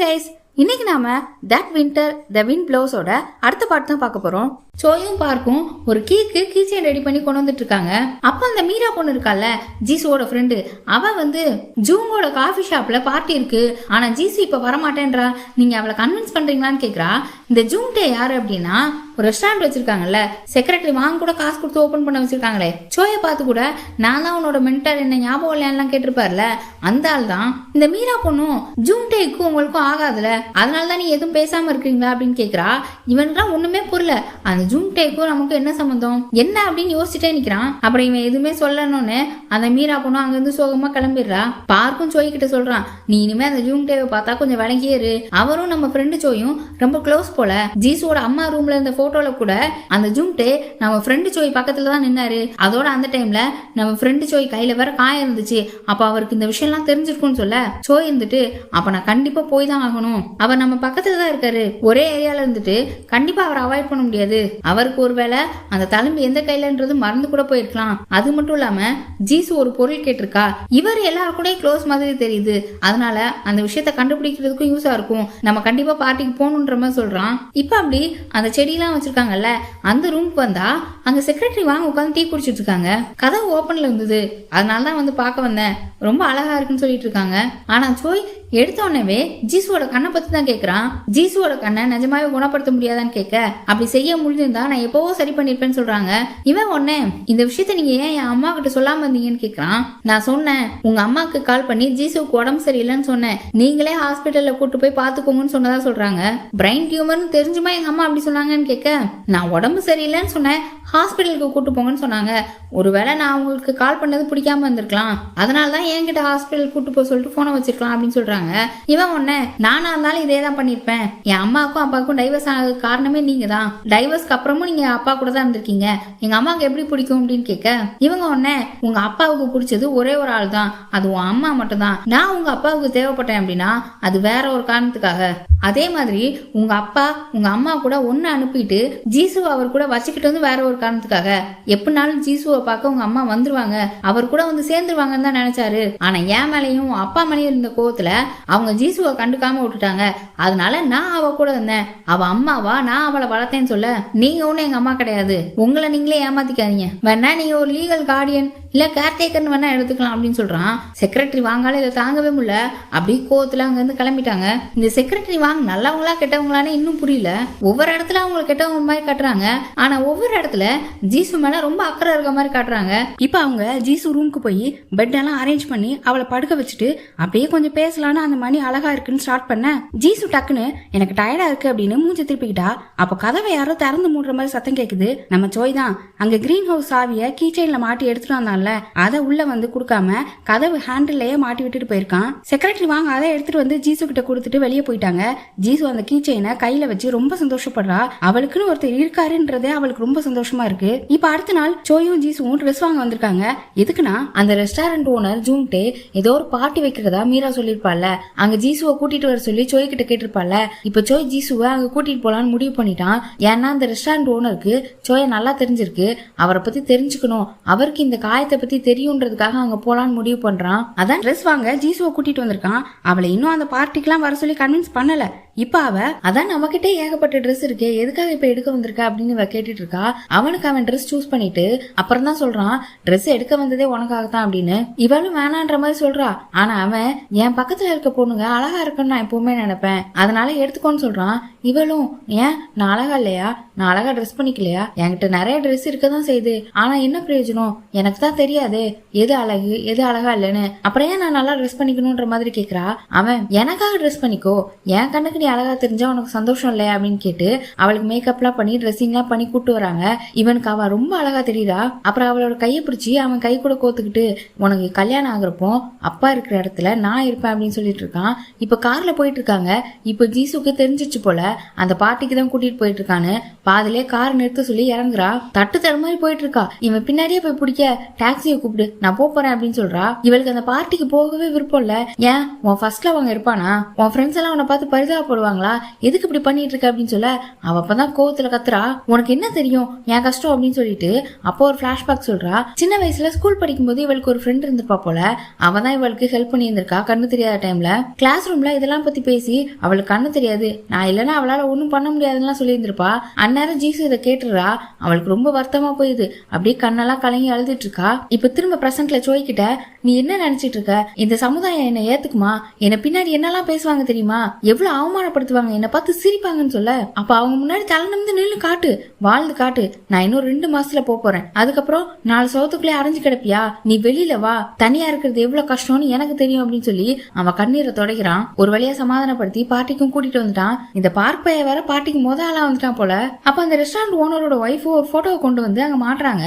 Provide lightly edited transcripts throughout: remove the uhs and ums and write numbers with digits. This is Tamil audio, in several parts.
கைஸ், இன்னைக்கு நாம தட் வின்டர் த விண்ட் ப்ளோஸோட அடுத்த பாட்டு தான் பார்க்க போறோம். சோயும் பார்க்கும் ஒரு கீச்சைன் ரெடி பண்ணி கொண்டு வந்துட்டு இருக்காங்க. அப்ப அந்த மீரா பொண்ணு இருக்கால, ஜீசுவோட ஃப்ரெண்டு, அவ வந்து ஜூங்கோட காஃபி ஷாப்ல பார்ட்டி இருக்கு, ஆனா ஜீசு இப்ப வரமாட்டேன்றா, நீங்க அவளை கன்வின்ஸ் பண்றீங்களான்னு கேக்குறா. இந்த ஜூங்டே யாரு அப்படின்னா ஒரு ரெஸ்டாரண்ட் வச்சிருக்காங்கல்ல, செக்ரட்டரி வாங்க கூட காசு கொடுத்து ஓபன் பண்ண வச்சிருக்காங்களே, சோயை பார்த்து கூட நான் தான் உன்னோட மென்டர், என்ன ஞாபகம் இல்லையான்லாம் கேட்டிருப்பார்ல, அந்த ஆள் தான். இந்த மீரா பொண்ணும் ஜூங்டேக்கும் உங்களுக்கும் ஆகாதுல, அதனாலதான் நீ எதுவும் பேசாம இருக்கீங்களா அப்படின்னு கேக்குறா. இவனுக்குலாம் ஒண்ணுமே புரியல, அந்த ஜூங்டேக்கும் நமக்கு என்ன சம்பந்தம் என்ன அப்படின்னு யோசிச்சுட்டே நிக்கிறான். அப்புறம் இவன் எதுவுமே சொல்லணும்னு அந்த மீரா பொண்ணும் அங்கிருந்து சோகமா கிளம்பிடுறா. பார்க்கும் சோய் கிட்ட சொல்றான், நீ இனிமே அந்த ஜூங்டேவை பார்த்தா கொஞ்சம் விளங்கியேரு, அவரும் நம்ம ஃப்ரெண்டு சோயும் ரொம்ப க்ளோஸ் போல, ஜீசுவோட அம்மா ரூம்ல இருந்த போட்டோல கூட அந்த ஜூங்டே நம்ம ஃப்ரெண்டு சோய் பக்கத்துல தான் நின்னாரு, அதோட அந்த டைம்ல நம்ம ஃப்ரெண்டு சோய் கையில வேற காயம் இருந்துச்சு, அப்ப அவருக்கு இந்த விஷயம் எல்லாம் தெரிஞ்சிருக்கும்னு சொல்ல சோய் இருந்துட்டு, அப்ப நான் கண்டிப்பா போய் தான் ஆகணும், அவர் நம்ம பக்கத்துல தான் இருக்காரு, ஒரே ஏரியால இருந்துட்டு கண்டிப்பா அவரை அவாய்ட் பண்ண முடியாது, அவருக்கு ஒருவேளை அந்த தழும்பு எந்த கையிலன்றது மறந்து கூட போயிருக்கலாம், அது மட்டும் இல்லாம ஜீசு ஒரு பொருள் கேட்டிருக்கா, இவர் எல்லாரும் கூட க்ளோஸ் மாதிரி தெரியுது, அதனால அந்த விஷயத்த கண்டுபிடிக்கிறதுக்கும் யூஸா இருக்கும், நம்ம கண்டிப்பா பார்ட்டிக்கு போகணுன்ற மாதிரி சொல்றான். இப்ப அப்படி அந்த செடியெல்லாம் வச்சிருக்காங்கல்ல, அந்த ரூம்க்கு வந்தா அங்க செக்ரட்டரி வாங்க உட்காந்து டீ குடிச்சிட்டு இருக்காங்க. கதவு ஓப்பன்ல இருந்தது, அதனாலதான் வந்து பார்க்க வந்தேன், ரொம்ப அழகா இருக்குன்னு சொல்லிட்டு இருக்காங்க. ஆனா சோய் எடுத்த உடனே ஜீசுவோட கண்ணை பத்தி தான் கேக்குறான். ஜீசுவோட கண்ணை நிஜமாவே குணப்படுத்த முடியாதான்னு கேட்க, அப்படி செய்ய முடிஞ்சிருந்தா நான் எப்பவோ சரி பண்ணிருப்பேன்னு சொல்றாங்க. இவன் உடனே இந்த விஷயத்த நீங்க ஏன் என் அம்மா கிட்ட சொல்லாம இருந்தீங்கன்னு கேக்குறான். நான் சொன்னேன், உங்க அம்மாக்கு கால் பண்ணி ஜீசுவுக்கு உடம்பு சரியில்லைன்னு சொன்னேன், நீங்களே ஹாஸ்பிட்டல்ல கூட்டு போய் பாத்துக்கோங்கன்னு சொன்னதா சொல்றாங்க. பிரைன் டியூமர்னு தெரிஞ்சுமா எங்க அம்மா அப்படி சொன்னாங்கன்னு கேட்க, நான் உடம்பு சரியில்லைன்னு சொன்னேன், ஹாஸ்பிட்டலுக்கு கூட்டு போங்கன்னு சொன்னாங்க, ஒருவேளை நான் அவங்களுக்கு கால் பண்ணது பிடிக்காம இருந்திருக்கலாம், அதனாலதான் என்கிட்ட ஹாஸ்பிட்டல் கூட்டு போய் சொல்லிட்டு போனை வச்சிருக்கலாம் அப்படின்னு சொல்றாங்க. இவன் ஒண்ணு, நானா இருந்தாலும் இதே தான் பண்ணிருப்பேன், என் அம்மாவுக்கும் அப்பாவுக்கும் டைவர்ஸ் ஆனதுக்கு காரணமே நீங்க தான், டைவர்ஸ்க்கு அப்புறமும் நீங்க அப்பா கூட தான் இருந்திருக்கீங்க, எங்க அம்மாவுக்கு எப்படி பிடிக்கும் அப்படின்னு கேட்க, இவங்க ஒண்ணு, உங்க அப்பாவுக்கு பிடிச்சது ஒரே ஒரு ஆள் தான், அது உன் அம்மா மட்டும் தான், நான் உங்க அப்பாவுக்கு தேவைப்பட்டேன் அப்படின்னா அது வேற ஒரு காரணத்துக்காக, அதே மாதிரி உங்க அப்பா உங்க அம்மா கூட ஒன்னு அனுப்பிட்டு ஜீசுவை அவர் கூட வச்சுக்கிட்டு வந்து வேற ஒரு காரணத்துக்காக, எப்படினாலும் ஜீசுவை பார்க்க உங்க அம்மா வந்துருவாங்க, அவர் கூட வந்து சேர்ந்துருவாங்கன்னு தான் நினைச்சாரு, ஆனா என் மேலையும் அப்பா மேலையும் இருந்த கோவத்துல அவங்க ஜீசுவை கண்டுக்காம விட்டுட்டாங்க, அதனால நான் அவ கூட இருந்தேன், அவ அம்மாவா நான் அவளை வளர்த்தேன்னு சொல்ல, நீங்க ஒண்ணு எங்க அம்மா கிடையாது, உங்களை நீங்களே ஏமாத்திக்காதீங்க, வேணா நீங்க ஒரு லீகல் கார்டியன் இல்ல கேர்டேக்கர்னு வேணா எடுத்துக்கலாம் அப்படின்னு சொல்றான். செக்ரட்டரி வாங்கால இதை தாங்கவே முடியல, அப்படி கோவத்துல அங்க இருந்து கிளம்பிட்டாங்க. இந்த செக்ரட்டரி வாங்க நல்லவங்களா கெட்டவங்களான்னு இன்னும் புரியல, ஒவ்வொரு இடத்துல அவங்க கெட்டவங்க மாதிரி காட்டுறாங்க, ஆனா ஒவ்வொரு இடத்துல ஜீசு மேல ரொம்ப அக்கறை இருக்க மாதிரி காட்டுறாங்க. இப்ப அவங்க ஜீசு ரூமுக்கு போய் பெட் எல்லாம் அரேஞ்ச் பண்ணி அவளை படுக்க வச்சுட்டு அப்படியே கொஞ்சம் பேசலான்னு அந்த மணி அழகா இருக்குன்னு ஸ்டார்ட் பண்ண, ஜீசு டக்குன்னு எனக்கு டயர்டா இருக்கு அப்படின்னு மூஞ்சி திருப்பிக்கிட்டா. அப்ப கதவை யாரோ திறந்து மூடுற மாதிரி சத்தம் கேக்குது. நம்ம சோய் தான் அங்க கிரீன் ஹவுஸ் சாவிய கீச்சைன்ல மாட்டி எடுத்துட்டு வந்தான்ல, அதை உள்ள வந்து குடுக்காம கதவு ஹேண்டில்லையே மாட்டி விட்டுட்டு போயிருக்கான். செக்ரட்டரி வாங்க அதை எடுத்துட்டு வந்து ஜீசு கிட்ட கொடுத்துட்டு வெளியே போயிட்டாங்க. ஜீசு அந்த கீச்சைனை கையில வச்சு ரொம்ப சந்தோஷப்படுறா, அவளுக்குன்னு ஒருத்தர் இருக்காருன்றதே அவளுக்கு ரொம்ப சந்தோஷமா இருக்கு. இப்ப அடுத்த நாள் சோயும் ஜீசுவும் ட்ரெஸ் வாங்க வந்திருக்காங்க. எதுக்குன்னா அந்த ரெஸ்டாரண்ட் ஓனர் ஜூங்டே ஏதோ ஒரு பார்ட்டி வைக்கிறதா மீரா சொல்லிருப்பாள்ல, அங்க ஜீசுவை கூட்டிட்டு வர சொல்லி சோய் கிட்ட கேட்டிருப்பாள்ல. இப்ப சோய் ஜீசுவை அங்க கூட்டிட்டு போலான்னு முடிவு பண்ணிட்டான். ஏன்னா அந்த ரெஸ்டாரண்ட் ஓனருக்கு சோய நல்லா தெரிஞ்சிருக்கு, அவரை பத்தி தெரிஞ்சுக்கணும், அவருக்கு இந்த காயத்தை பத்தி தெரியும்ன்றதுக்காக அங்க போலான்னு முடிவு பண்றான். அதான் ட்ரெஸ் வாங்க ஜீசுவை கூட்டிட்டு வந்திருக்கான். அவளை இன்னும் அந்த பார்ட்டிக்கெல்லாம் வர சொல்லி கன்வின்ஸ் பண்ணல. இப்ப அவ அதான் நம்மகிட்ட ஏகப்பட்ட ட்ரெஸ் இருக்கே, எதுக்காக இப்ப எடுக்க வந்திருக்க அப்படின்னு இவ கேட்டுட்டு இருக்கா. அவனுக்கு அவன் ட்ரெஸ் சூஸ் பண்ணிட்டு அப்புறம் தான் சொல்றான், ட்ரெஸ் எடுக்க வந்ததே உனக்காகத்தான் அப்படின்னு. இவளும் வேணான்ற மாதிரி சொல்றா. ஆனா அவன், என் பக்கத்துல இருக்க பொண்ணுங்க அழகா இருக்குன்னு நான் எப்பவுமே நினைப்பேன், அதனால எடுத்துக்கோன்னு சொல்றான். இவளும், ஏன் நான் அழகா இல்லையா, நான் அழகா ட்ரெஸ் பண்ணிக்கலையா, என்கிட்ட நிறைய ட்ரெஸ் இருக்கதான் செய்யுது, ஆனா என்ன பிரயோஜனம், எனக்கு தான் தெரியாது எது அழகு எது அழகா இல்லைன்னு, அப்புறம் ஏன் நான் நல்லா ட்ரெஸ் பண்ணிக்கணும்ன்ற மாதிரி கேக்குறா. அவன், எனக்காக ட்ரெஸ் பண்ணிக்கோ, என் கண்ணுக்கு நீ அழகா தெரிஞ்சா உனக்கு சந்தோஷம் இல்லையா அப்படின்னு கேட்டு அவளுக்கு மேக்கப் எல்லாம் பண்ணி ட்ரெஸ்ஸிங் எல்லாம் பண்ணி கூட்டு வராங்க. இவனுக்கு அவ ரொம்ப அழகா தெரியுறா. அப்புறம் அவளோட கையை பிடிச்சி அவன் கை கூட கோத்துக்கிட்டு, உனக்கு கல்யாணம் ஆகுறப்போ அப்பா இருக்கிற இடத்துல நான் இருப்பேன் அப்படின்னு சொல்லிட்டு இருக்கான். இப்ப கார்ல போயிட்டு இருக்காங்க. இப்ப ஜீசுக்கு தெரிஞ்சிச்சு போல அந்த பார்ட்டிக்கு தான் கூட்டிட்டு போயிட்டு இருக்கான்னு பாதிலே கார் நிறுத்த சொல்லி இறங்குறா. தட்டு தடு மாதிரி போயிட்டு இருக்கா. இவன் பின்னாடியே போய் பிடிக்க, டாக்ஸியை கூப்பிடு நான் போறேன் அப்படின்னு சொல்றா. இவளுக்கு அந்த பார்ட்டிக்கு போகவே விருப்பம் இல்ல. ஏன் உன் ஃபர்ஸ்ட்ல அவங்க இருப்பானா, உன் ஃப்ரெண்ட்ஸ் எல்லாம் உன்னை பார்த்து பரிதாபப்படுவாங்க சந்தோஷப்படுவாங்களா, எதுக்கு இப்படி பண்ணிட்டு இருக்க அப்படின்னு சொல்ல அவ அப்பதான் கோவத்துல கத்துறா, உனக்கு என்ன தெரியும் என் கஷ்டம் அப்படின்னு சொல்லிட்டு. அப்போ ஒரு பிளாஷ்பேக் சொல்றா, சின்ன வயசுல ஸ்கூல் படிக்கும்போது இவளுக்கு ஒரு ஃப்ரெண்ட் இருந்திருப்பா போல, அவதான் இவளுக்கு ஹெல்ப் பண்ணி இருந்திருக்கா கண்ணு தெரியாத டைம்ல. கிளாஸ் ரூம்ல இதெல்லாம் பத்தி பேசி அவளுக்கு கண்ணு தெரியாது, நான் இல்லைன்னா அவளால ஒண்ணும் பண்ண முடியாதுன்னு சொல்லி இருந்திருப்பா. அந்நேரம் ஜீசு இதை கேட்டுறா, அவளுக்கு ரொம்ப வருத்தமா போயிடுது, அப்படியே கண்ணெல்லாம் கலங்கி அழுதுட்டு இருக்கா. இப்ப திரும்ப பிரசன்ட்ல சோய்கிட்ட, நீ என்ன நினைச்சிட்டு இருக்க, இந்த சமுதாயம் என்ன ஏத்துக்குமா, என்ன பின்னாடி என்னெல்லாம் பேசுவாங்க தெரியுமா, எவ்வளவு அவமானப்படுத்துவாங்க, என்ன பார்த்து சிரிப்பாங்கன்னு சொல்ல. அப்ப அவங்க முன்னாடி தலை நிமிந்து நின்று காட்டு, வாழ்ந்து காட்டு, நான் இன்னும் 2 மாசத்துல போறேன், அதுக்கப்புறம் 4 சவத்துக்குள்ளே அடைஞ்சு கிடப்பியா, நீ வெளியில வா, தனியா இருக்கிறது எவ்வளவு கஷ்டம்னு எனக்கு தெரியும் அப்படின்னு சொல்லி அவன் கண்ணீரை தொடக்கிறான். ஒரு வழியா சமாதானப்படுத்தி பார்ட்டிக்கும் கூட்டிட்டு வந்துட்டான். இந்த பார்க் பைய வேற பார்ட்டிக்கு முதலா வந்துட்டான் போல. அப்ப அந்த ரெஸ்டாரண்ட் ஓனரோட ஒய்ஃப் ஒரு போட்டோவை கொண்டு வந்து அங்க மாட்டுறாங்க.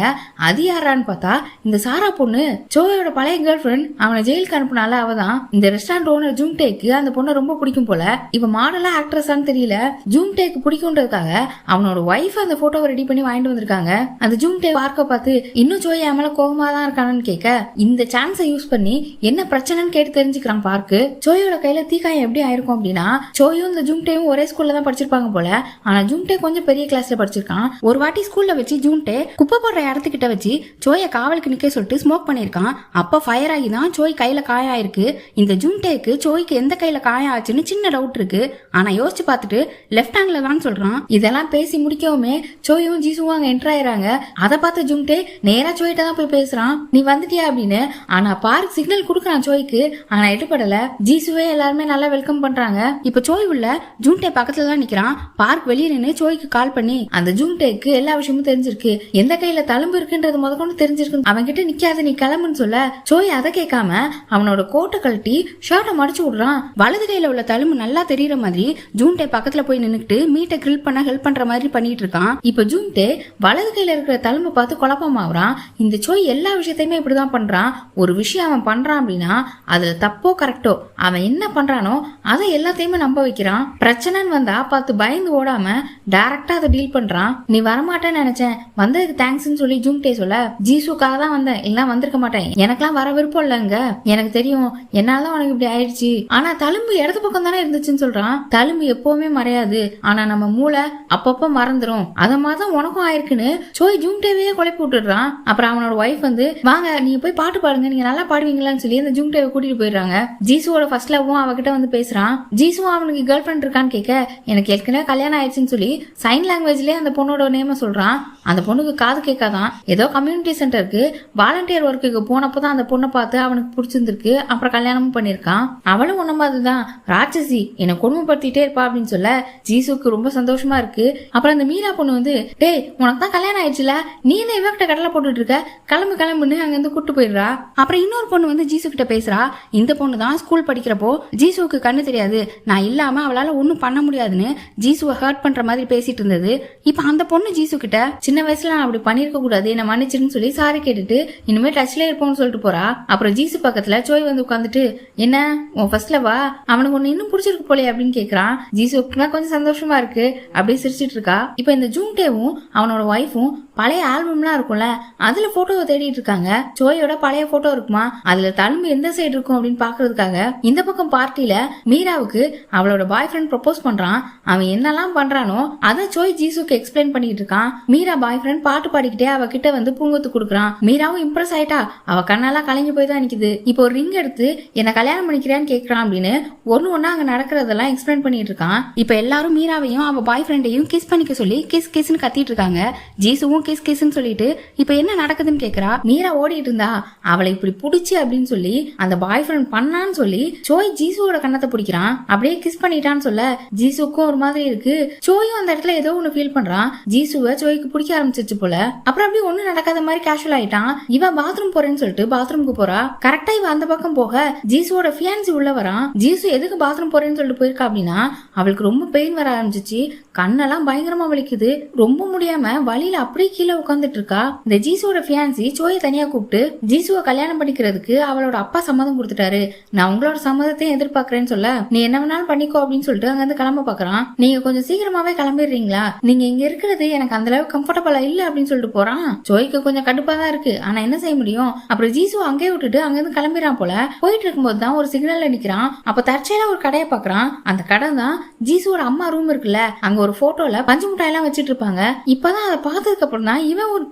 அது யாரான்னு பார்த்தா இந்த சாரா பொண்ணு, சோயோட பழைய கேர்ள் ஃபிரெண்ட். அவனை ஜெயிலுக்கு அனுப்புனால அவதான். இந்த ரெஸ்டாரண்ட் ஓனர் ஜூங்டேக்கு அந்த பொண்ணை ரொம்ப பிடிக்கும் போல. இவ மாடலா ஆக்ட்ரஸான்னு தெரியல, ஜூங்டேக்கு பிடிக்கும்ன்றதுக்காக அவனோட ஒய்ஃப் அந்த போட்டோவை ரெடி பண்ணி வாங்கிட்டு வந்திருக்காங்க. அந்த ஜூங்டே பார்க்க பார்த்து இன்னும் சோய் மேல கோபமா தான் இருக்கானு கேட்க, இந்த சான்ஸை யூஸ் பண்ணி என்ன பிரச்சனைன்னு கேட்டு தெரிஞ்சுக்கிறான் பார்க்கு. சோயோட கையில தீக்காயம் எப்படி ஆயிருக்கும் அப்படின்னா, சோயும் இந்த ஜூங்டேயும் ஒரே ஸ்கூல்ல தான் படிச்சிருப்பாங்க போல. ஆனா ஜூங்டே கொஞ்சம் பெரிய கிளாஸ்ல படிச்சிருக்கான். ஒரு வாட்டி ஸ்கூல்ல வச்சு ஜூங்டே குப்பை போடுற இடத்துக்கிட்ட வச்சு சோய காவலுக்கு நிக்க சொல்லிட்டு ஸ்மோக் பண்ணிருக்கான். அப்ப ஃபயர் ஆகி தான் சோய் கையில காயம் ஆயிருக்கு. இந்த ஜூங்டேக்கு சோய்க்கு எந்த கையில காயம் ஆச்சுன்னு சின்ன டவுட் இருக்கு. ஆனா யோசிச்சு பார்த்துட்டு லெஃப்ட் ஹேண்ட்ல தான் சொல்றான். இதெல்லாம் பேசி முடிக்கவுமே சோயும் ஜீசுவும் அங்க என்டர் ஆயிராங்க. அதை பார்த்த ஜூங்டே நேரா சோயிட்ட தான் போய் பேசுறான், நீ வந்துட்டியா அப்படின்னு. ஆனா பார்க் சிக்னல் கொடுக்கறான் சோய்க்கு, ஆனா எடுபடல. ஜீசுவே எல்லாருமே நல்லா வெல்கம் பண்றாங்க. இப்ப சோய் உள்ள ஜூங்டே பக்கத்துல தான் நிக்கிறான். பார்க் வெளியே நின்று சோய்க்கு கால் பண்ணி, அந்த ஜூங்டேக்கு எல்லா விஷயமும் தெரிஞ்சிருக்கு, எந்த கையில தழும்பு இருக்குன்றது முதற்கொண்டு தெரிஞ்சிருக்கு, அவன் கிட்ட நிக்காத நீ கிளம்புன்னு சொல்ல, சோய் அதை கேட்காம அவனோட கோட்டை கழட்டி ஷர்ட்டை மடிச்சு விடுறான். வலது கையில உள்ள தழும்பு நல்லா தெரியற மாதிரி ஜூங்டே பக்கத்துல போய் நின்னுட்டு மீட்டை கிரில் பண்ண ஹெல்ப் பண்ற மாதிரி பண்ணிட்டு இருக்கான். இப்ப ஜூங்டே வலது கையில இருக்கிற தழும்பை பார்த்து குழப்பமாகறான். இந்த சோய் எல்லா விஷயத்தையுமே இப்படிதான் பண்றான். ஒரு விஷயம் அவன் பண்றான் அப்படின்னா அதுல தப்போ கரெக்டோ, அவன் என்ன பண்றானோ அதை எல்லாத்தையுமே நம்ப வைக்கிறான். பிரச்சனைன்னு வந்தா பார்த்து பயந்து ஓடாம டைரக்டா அதை டீல் பண்றான். நீ வரமாட்டேன்னு நினைச்சேன், வந்ததுக்கு தேங்க்ஸ்ன்னு சொல்லி ஜூங்டே சொல்ல, ஜீசுக்காக தான் வந்தேன், இல்ல வந்திருக்க மாட்டேன், எனக்கெல்லாம் வர விருப்பம் இல்லைங்க, எனக்கு தெரியும் என்னாலதான் உனக்கு இப்படி ஆயிடுச்சு, ஆனா தழும்பு இடது பக்கம் தானே இருந்துச்சுன்னு சொல்றான். தழும்பு எப்பவுமே மறையாது, ஆனா நம்ம மூளை அப்பப்ப மறந்துரும், அத மாதிரி உனக்கும் ஆயிருக்குன்னு சோய் ஜூங்டேவையே குழப்பி விட்டுடுறான். அப்புறம் அவனோட ஒய்ஃப் வந்து, வாங்க நீங்க போய் பாட்டு பாடுங்க, நீங்க நல்லா பாடுவீங்களான்னு சொல்லி அந்த ஜூங்டேவை கூட்டிட்டு போயிடுறாங்க. ஜீசுவோட ஃபர்ஸ்ட் லவ்வும் அவகிட்ட வந்து பேசுறான். ஜீசுவும் அவனுக்கு கேர்ள் ஃபிரெண்ட் இருக்கான்னு கேட்க, எனக்கு ஏற்கனவே கல்யாணம் ஆயிடுச்சுன்னு சொல்லி சைன் லாங்குவேஜ்லயே அந்த பொண்ணோட நேம சொல்றான். அந்த பொண்ணுக்கு காது கேட்காதான். ஏதோ கம்யூனிட்டி சென்டருக்கு வாலண்டியர் ஒர்க்குக்கு போனப்பதான் அந்த பொண்ணை பார்த்து அவனுக்கு பிடிச்சிருந்திருக்கு. அப்புறம் கல்யாணமும் பண்ணிருக்கான். அவளும் ஒன்ன மாதிரிதான் ராட்சசி, என்னை கொடுமைப்படுத்திட்டே இருப்பா அப்படின்னு சொல்ல ஜீசுக்கு ரொம்ப சந்தோஷமா இருக்கு. அப்புறம் அந்த மீரா பொண்ணு வந்து, டேய் உனக்கு தான் கல்யாணம் ஆயிடுச்சுல, நீ என்ன இவகிட்ட கடலை போட்டுட்டு இருக்க, கிளம்பு கிளம்புன்னு அங்க இருந்து கூட்டு போயிடுறா. அப்புறம் இன்னொரு பொண்ணு வந்து ஜீசு கிட்ட பேசுறா. இந்த பொண்ணு தான் ஸ்கூல் படிக்கிறப்போ ஜீசுவுக்கு கண்ணு தெரியாது, நான் இல்லாம அவளால ஒன்னும் பண்ண முடியாதுன்னு ஜீசுவை ஹர்ட் பண்ற மாதிரி பேசிட்டு இருந்தது. இப்ப அந்த பொண்ணு ஜீசு கிட்ட, சின்ன வயசுல நான் அப்படி பண்ணிருக்க கூடாது, என்ன மன்னிச்சிருன்னு சொல்லி சாரி கேட்டுட்டு இனிமே டச்ல இருப்போம்னு சொல்லிட்டு போறா. அப்புறம் ஜீசு பக்கத்துல சோய் வந்து உட்காந்துட்டு, என்ன உன் ஃபர்ஸ்ட்ல வா, அவனுக்கு ஒன்னு இன்னும் பிடிச்சிருக்கு போலே அப்படின்னு கேக்குறான். ஜீசுக்கு கொஞ்சம் சந்தோஷமா இருக்கு, அப்படியே சிரிச்சிட்டு இருக்கா. இப்ப இந்த ஜூங்டேவும் அவனோட ஒய்ஃபும் பழைய ஆல்பம்லாம் இருக்கும்ல, அதுல போட்டோவை தேடிட்டு இருக்காங்க. சோயோட பழைய போட்டோ இருக்குமா, அதுல தழும்பு எந்த சைடு இருக்கும் அப்படின்னு பாக்குறதுக்காக இந்த பக்கம் பார்ட்டில மீராவுக்கு அவளோட பாய் ஃப்ரெண்ட் ப்ரப்போஸ் பண்றான். அவன் என்னெல்லாம் பண்றானோ அதை சோய் ஜீசுக்கு எக்ஸ்பிளைன் பண்ணிட்டு இருக்கான். மீரா பாய் ஃப்ரெண்ட் பாட்டு பாடிக்கிட்டே அவகிட்ட வந்து பூங்கொத்து கொடுக்குறான். மீராவும் இம்ப்ரெஸ் ஆயிட்டா, அவ கண்ணெல்லாம் கலங்கி போய் தான் நிக்குது. இப்போ ஒரு ரிங் எடுத்து என்ன கல்யாணம் பண்ணிக்கிறான்னு கேக்குறான் அப்படின்னு ஒண்ணு அங்க நடக்கிறதெல்லாம் எக்ஸ்பிளைன் பண்ணிட்டு இருக்கான். இப்ப எல்லாரும் மீராவையும் அவ பாய் ஃப்ரெண்டையும் கிஸ் பண்ணிக்க சொல்லி கிஸ் கிஸ்ன்னு கத்திட்டு இருக்காங்க. ஜீசுவும் கிஸ் கிஸ்ன்னு சொல்லிட்டு இப்ப என்ன நடக்குதுன்னு கேக்குறா. மீரா ஓடிட்டு இருந்தா, அவளை இப்படி புடிச்சு அப்படின்னு சொல்லி அந்த பாய் ஃப்ரெண்ட் பண்ணான்னு சொல்லி சோய் ஜீசுவோட கண்ணத்தை பிடிக்கிறான். அப்படியே கிஸ் பண்ணிட்டான்னு சொல்ல ஜீசுக்கும் ஒரு மாதிரி இருக்கு. சோயும் அந்த இடத்துல ஏதோ ஒண்ணு ஃபீல் பண்றான். ஜீசுவை சோய்க்கு பிடிக்க ஆரம்பிச்சிச்சு போல. அப்புறம் அப்படியே ஒண்ணு நடக்காத மாதிரி கேஷுவல் ஆயிட்டான். இவ பாத்ரூம் போறேன்னு சொல்லிட்டு பாத்ரூமுக்கு போறா. கரெக்டா இவ அந்த பக்கம் போக ஜீசுவோட ஃபியான்சி உள்ள வரான். ஜீசு எதுக்கு பாத்ரூம் போறேன்னு சொல்லிட்டு போயிருக்கா அப்படின்னா அவளுக்கு ரொம்ப பெயின் வர ஆரம்பிச்சிச்சு. கண்ணெல்லாம் பயங்கரமா வலிக்குது. ரொம்ப முடியாம வழியில அப்படியே கீழே உட்காந்துட்டு இருக்கா. இந்த ஜீசுவோட ஃபியான்சி சோயை தனியா கூப்பிட்டு ஜீசுவை கல்யாணம் பண்ணிக்கிறதுக்கு அவளோட அப்பா சம்மதம் கொடுத்துட்டாரு, நான் உங்களோட சம்மதத்தையும் எதிர்பார்க்கறேன்னு சொல்ல, நீ என்ன வேணாலும் பண்ணிக்கோ அப்படின்னு சொல்லிட்டு அங்க இருந்து கிளம்ப பாக்குறான். நீங்க கொஞ்சம் சீக்கிரமாவே கிளம்பிடுறீங்களா, நீங்க இங்க இருக்கிறது எனக்கு அந்த அளவுக்கு கம்ஃபர்டபுளா இல்ல அப்படின்னு சொல்லிட்டு போறான். சோய்க்கு கொஞ்சம் கடுப்பா தான் இருக்கு, ஆனா என்ன செய்ய முடியும். அப்புறம் ஜீசு அங்கேயே விட்டுட்டு அங்க இருந்து கிளம்பிடுறான் போல. போயிட்டு இருக்கும்போது தான் ஒரு சிக்னல்ல நிக்கிறான். அப்ப தற்செயலா ஒரு கடையை பாக்குறான். அந்த அந்த கடை தான் ஜீசுவோட அம்மா ரூம் இருக்குல்ல, அங்க ஒரு போட்டோல பஞ்சு மிட்டாய் எல்லாம் வச்சிட்டு இருப்பாங்க. இப்பதான் அதை பார்த்ததுக்கு அப்புறம் தான்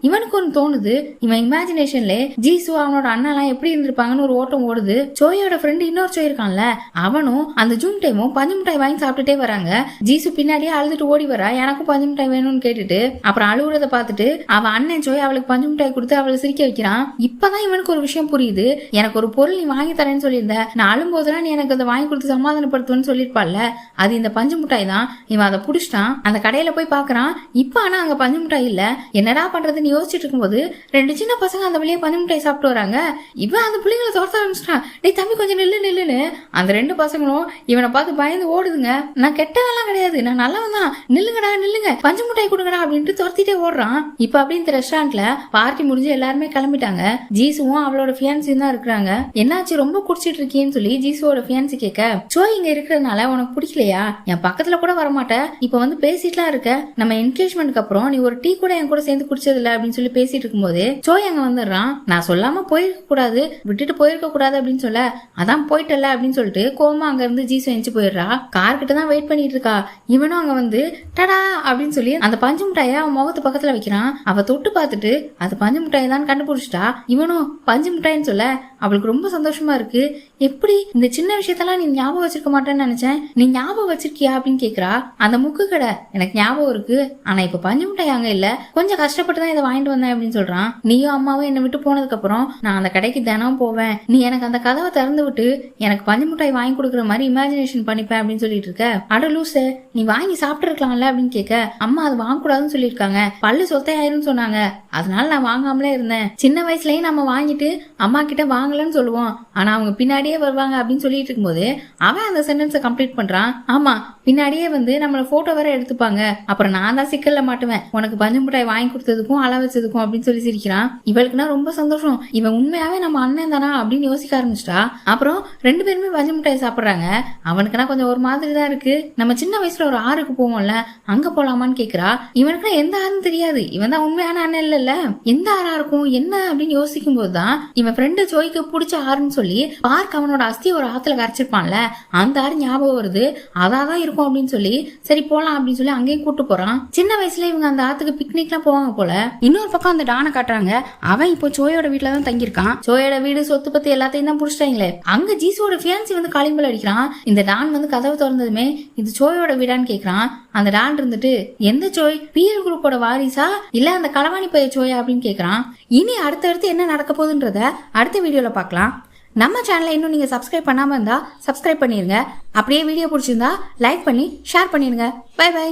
இவனுக்கு ஒன்று தோணுது. இவன் இமேஜினேஷன்ல ஜீசு அவனோட அண்ணா எல்லாம் எப்படி இருந்திருப்பாங்கன்னு ஒரு ஓட்டம் ஓடுது. சோயோட ஃப்ரெண்டு இன்னொரு சோய் இருக்கான்ல, அவனும் அந்த ஜூன் டைமும் பஞ்சு மிட்டாய் வாங்கி சாப்பிட்டுட்டே வராங்க. ஜீசு பின்னாடியே அழுதுட்டு ஓடி வரா, எனக்கும் பஞ்சு மிட்டாய் வேணும்னு கேட்டுட்டு. அப்புறம் அழுகுறத பார்த்துட்டு அவன் அண்ணன் சோய் அவளுக்கு பஞ்சு மிட்டாய் கொடுத்து அவளை சிரிக்க வைக்கிறான். இப்பதான் இவனுக்கு ஒரு விஷயம் புரியுது. எனக்கு ஒரு பொருள் நீ வாங்கி தரேன்னு சொல்லியிருந்த, நான் அழும்போதெல்லாம் நீ எனக்கு அதை வாங்கி கொடுத்து சமாதானப்படுத்துவேன்னு சொல்லிருப்பாள்ல, அது இந்த பஞ்சு மிட்டாய் தான். இவன் அதை புடிச்சிட்டான். அந்த கடையில போய் பாக்குறான். இப்ப ஆனா அங்க பஞ்சு மிட்டாய் இல்ல. என்னடா பண்றதுன்னு யோசிச்சுட்டு இருக்கும்போது 2 சின்ன பசங்க அந்த வழியே பஞ்சு மிட்டாய் சாப்பிட்டு வராங்க. இவன் அந்த பிள்ளைங்களை துரத்த ஆரம்பிச்சிட்டான். டேய் தம்பி கொஞ்சம் நில்லுன்னு. அந்த 2 பசங்களும் இவனை பார்த்து பயந்து ஓடுதுங்க. நான் கெட்டவெல்லாம் கிடையாது, நான் நல்லவன் தான், நில்லுங்க பஞ்சு மிட்டாய் கொடுங்கடா அப்படின்ட்டு துரத்திட்டே ஓடுறான். இப்ப அப்படி இந்த ரெஸ்டாரண்ட்ல பார்ட்டி முடிஞ்சு எல்லாருமே கிளம்பிட்டாங்க. ஜீசுவும் அவளோட ஃபியான்சியும் தான் இருக்கிறாங்க. என்னாச்சு ரொம்ப குடிச்சிட்டு இருக்கேன்னு சொல்லி ஜீசுவோட ஃபியான்சி கேட்க, சோய் இங்க இருக்கிறதுனால உனக்கு பிடிக்கலையா, என் பக்கத்துல கூட வரமாட்டேன், இப்ப வந்து பேசிட்டுலாம் இருக்க, நம்ம என்கேஜ்மெண்ட்க்கு அப்புறம் நீ ஒரு டீ கூட என் கூட சேர்ந்து குடிச்சது இல்ல அப்படின்னு சொல்லி பேசிட்டு இருக்கும்போது சோய் அங்க வந்துடுறான். நான் சொல்லாம போயிருக்க கூடாது, விட்டுட்டு போயிருக்க கூடாது அப்படின்னு சொல்ல, அதான் போயிட்டல அப்படின்னு சொல்லிட்டு கோமா அங்க இருந்து ஜீசு எஞ்சி போயிடுறா. கார் கிட்ட தான் வெயிட் பண்ணிட்டு இருக்கா. இவனும் அங்க வந்து டடா அப்படின்னு சொல்லி அந்த பஞ்சு மிட்டாய அவன் முகத்து பக்கத்துல வைக்கிறான். அவ தொட்டு பார்த்துட்டு அது பஞ்சு மிட்டாய் தான் கண்டுபிடிச்சிட்டா. இவனும் பஞ்சு மிட்டாயின்னு சொல்ல அவளுக்கு ரொம்ப சந்தோஷமா இருக்கு. எப்படி இந்த சின்ன விஷயத்தெல்லாம் நீ ஞாபகம் வச்சிருக்க மாட்டேன்னு நினைச்சேன், நீ ஞாபகம் வச்சிருக்கியா அப்படின்னு கேக்குறா. அந்த முக்கு கடை எனக்கு ஞாபகம் இருக்கு, ஆனா இப்ப பஞ்சு மிட்டாய் அங்க இல்ல, கொஞ்சம் கஷ்டப்பட்டு தான் இதை வாங்கிட்டு வந்தேன் அப்படின்னு சொல்றான். நீயும் அம்மாவும் என்னை விட்டு போனதுக்கு அப்புறம் நான் அந்த கடைக்கு தினம் போவேன், நீ எனக்கு அந்த கதவை திறந்து விட்டு எனக்கு பஞ்சு மிட்டாய் வாங்கி கொடுக்குற மாதிரி இமேஜினேஷன் பண்ணிப்பேன் அப்படின்னு சொல்லிட்டு இருக்க. அட லூசு, நீ வாங்கி சாப்பிட்டு இருக்கலாம்ல அப்படின்னு கேட்க, அம்மா அது வாங்கக்கூடாதுன்னு சொல்லியிருக்காங்க, பல்லு சொத்தையாயிருன்னு சொன்னாங்க, அதனால நான் வாங்காமலே இருந்தேன். சின்ன வயசுலயே நம்ம வாங்கிட்டு அம்மா கிட்ட வாங்கலன்னு சொல்லுவோம், ஆனா அவங்க பின்னாடியே வருவாங்க அப்படின்னு சொல்லிட்டு இருக்கும்போது அவன் அந்த சென்டென்ஸை கம்ப்ளீட் பண்றான். ஆமா, பின்னாடியே வந்து நம்மள போட்டோ வேற எடுத்துப்பாங்க, அப்புறம் நான் தான் சிக்கல்ல மாட்டுவேன், உனக்கு பஞ்சு மிட்டாய் வாங்கி கொடுத்ததுக்கும் அள வச்சதுக்கும் அப்படின்னு சொல்லி சிரிக்கிறான். இவளுக்குன்னா ரொம்ப சந்தோஷம், இவன் உண்மையாவே நம்ம அண்ணன் தானா அப்படின்னு யோசிக்க ஆரம்பிச்சிட்டா. அப்புறம் 2 பேருமே பஞ்சு மிட்டாய் சாப்பிடுறாங்க. அவனுக்குன்னா கொஞ்சம் ஒரு மாதிரி தான் இருக்கு. நம்ம சின்ன வயசுல ஒரு ஆறுக்கு போவோம்ல, அங்க போலாமான்னு கேக்குறா. இவனுக்குன்னா எந்த ஆறுன்னு தெரியாது, இவன் தான் உண்மையான அண்ணன் இல்ல, எந்த ஆறா இருக்கும் என்ன அப்படின்னு யோசிக்கும் போதுதான் இவன் ஃப்ரெண்டு ஜோய்க்கு பிடிச்ச ஆறுன்னு சொல்லி பார்க் அவனோட அஸ்தி ஒரு ஆத்துல கரைச்சிருப்பான்ல, அந்த ஆறு ஞாபகம் வருது. அதான் இருக்கும் அப்படின்னு சொல்லி சரி போலாம் அப்படின்னு சொல்லி அங்கேயும் கூட்டு போறான். சின்ன வயசுல இவங்க அந்த ஆத்துக்கு பிக்னிக் எல்லாம் போவாங்க போல. இன்னொரு பக்கம் அந்த டானை காட்டுறாங்க. அவன் இப்போ சோயோட வீட்டுல தான் தங்கியிருக்கான். சோயோட வீடு சொத்து பத்தி எல்லாத்தையும் தான் புடிச்சிட்டாங்களே. அங்க ஜீசுவோட ஃபியான்சி வந்து காலிம்பல் அடிக்கிறான். இந்த டான் வந்து கதவு திறந்ததுமே இது சோயோட வீடான்னு கேக்குறான். அந்த டான் இருந்துட்டு எந்த சோய், பிஎல் குரூப்போட வாரிசா இல்ல அந்த களவாணி பைய சோயா அப்படின்னு கேக்குறான். இனி அடுத்தடுத்து என்ன நடக்க போகுதுன்றத அடுத்த வீடியோல பார்க்கலாம். நம்ம சேனலை இன்னும் நீங்க சப்ஸ்கிரைப் பண்ணாம இருந்தா சப்ஸ்கிரைப் பண்ணிருங்க. அப்படியே வீடியோ பிடிச்சிருந்தா லைக் பண்ணி ஷேர் பண்ணிருங்க. Bye by.